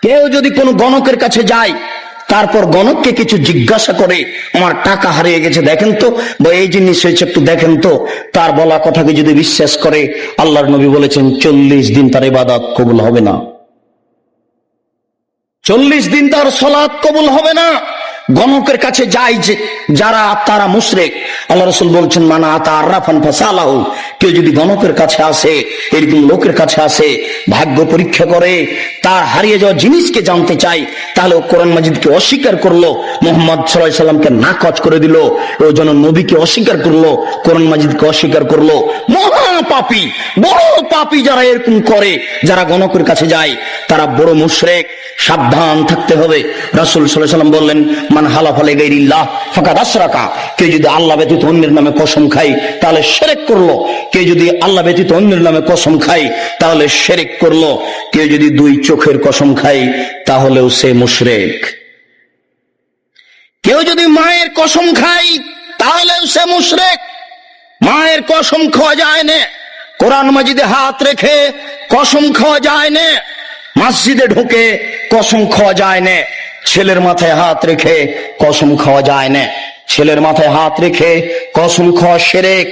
কেউ যদি কোনো গণকের কাছে যায়, তারপর গণককে কিছু জিজ্ঞাসা করে, আমার টাকা হারিয়ে গেছে দেখেন তো, বা এই জিনিস হয়েছে একটু দেখেন তো, তার বলা কথাকে যদি বিশ্বাস করে, আল্লাহর নবী বলেছেন 40 দিন তার ইবাদত কবুল হবে না, 40 দিন তার সালাত কবুল হবে না। গণকের কাছে যায় যে যারা, তারা মুশরিক। আল্লাহ রাসূল বলছেন, মানা আতা আররাফান ফাসালাহু, কেউ যদি গণকের কাছে আসে, এরকম লোকের কাছে আসে, ভাগ্য পরীক্ষা করে, তার হারিয়ে যাওয়া জিনিসকে জানতে চাই, তাহলে ও কোরআন মাজিদকে অস্বীকার করলো, মুহাম্মদ সাল্লাল্লাহু আলাইহি সাল্লামকে নাকচ করে দিল, ও যেন নবীকে অস্বীকার করলো, কোরআন মাজিদকে অস্বীকার করলো। মহা পাপী, বড় পাপী যারা এরকম করে, যারা গণকের কাছে যায়, তারা বড় মুশরিক। সাবধান থাকতে হবে। রাসূল সাল্লাল্লাহু আলাইহি সাল্লাম বললেন, মান হালাফা লিগাইরিল্লাহ ফাকাদ আশরাকা, কেউ যদি আল্লাহ ব্যতীত অন্যের নামে কসম খায় তাহলে শিরক করলো। কেউ যদি আল্লাহ ব্যতীত অন্যের নামে কসম খায় তাহলে শিরক করলো। কেউ যদি 2 চোখের কসম খায় তাহলেও সে মুশরিক। কেউ যদি মায়ের কসম খায় তাহলেও সে মুশরিক। মায়ের কসম খাওয়া যায় না, কোরআন মাজিদে হাত রেখে কসম খাওয়া যায় না, মসজিদে ঢুকে কসম খাওয়া যায় না, ছেলের মাথায় হাত রেখে কসম খাওয়া যায় না, ছেলের মাথায় হাত রেখে কসম খাওয়া শিরক।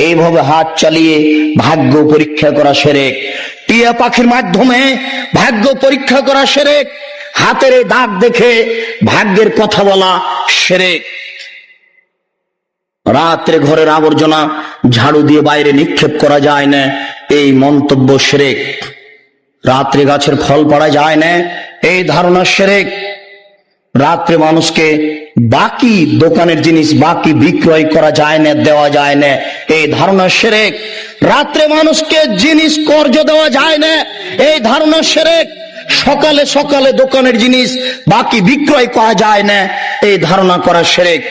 এইভাবে হাত চালিয়ে ভাগ্য পরীক্ষা করা শিরক। টিয়া পাখির মাধ্যমে ভাগ্য পরীক্ষা করা শিরক। হাতের দাগ দেখে ভাগ্যের কথা বলা শিরক। রাত্রে ঘরের আবর্জনা ঝাড়ু দিয়ে বাইরে নিক্ষেপ করা যায় না, এই মন্তব্য শিরক। রাত্রে গাছের ফল পাড়া যায় না, এই ধারণা শিরক। রাত্রে মানুষকে বাকি দোকানের জিনিস বাকি বিক্রয় করা যায় না, দেওয়া যায় না, এই ধারণা শিরক। রাত্রে মানুষকে জিনিস কর্জ দেওয়া যায় না, এই ধারণা শিরক। সকালে সকালে দোকানের জিনিস বাকি বিক্রয় করা যায় না, এই ধারণা করা শিরক।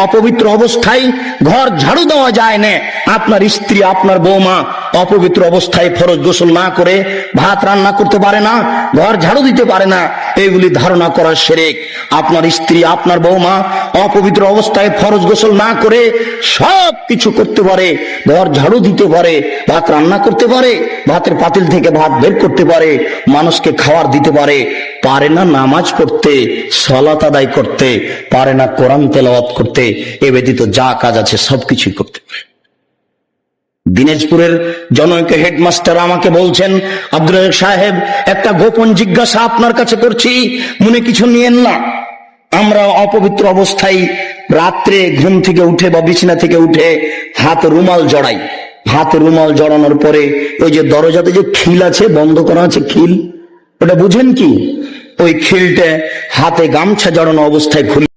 অপবিত্র অবস্থায় ঘর ঝাড়ু দেওয়া যায় না। আপনার স্ত্রী, আপনার বৌমা অপবিত্র অবস্থায় ফরজ গোসল না করে ভাত রান্না করতে পারে না, ঘর ঝাড়ু দিতে পারে না, এইগুলি ধারণা করা শিরক। আপনার স্ত্রী, আপনার বৌমা অপবিত্র অবস্থায় ফরজ গোসল না করে সব কিছু করতে পারে, ঘর ঝাড়ু দিতে পারে, ভাত রান্না করতে পারে, ভাতের পাতিল থেকে ভাত বের করতে পারে, মানুষকে খাবার দিতে পারে, পারে না নামাজ পড়তে, সালাত আদায় করতে, পারে না কোরআন তেলাওয়াত করতে, এ ব্যতীত যা কাজ আছে সবকিছুই করতে পারে। দিনাজপুরের জনৈক হেডমাস্টার আমাকে বলছেন, আব্দুল রাজ্জাক সাহেব, একটা গোপন জিজ্ঞাসা আপনার কাছে করছি, মনে কিছু নিয়েন না। আমরা অপবিত্র অবস্থায় রাত্রে ঘুম থেকে উঠে বা বিছানা থেকে উঠে হাতে রুমাল জড়াই। হাতে রুমাল জড়ানোর পরে ওই যে দরজাতে যে খিল আছে, বন্ধ করা আছে খিল, ওটা বুঝেন কি? ওই খিলটা হাতে গামছা জড়ানো অবস্থায় খুলে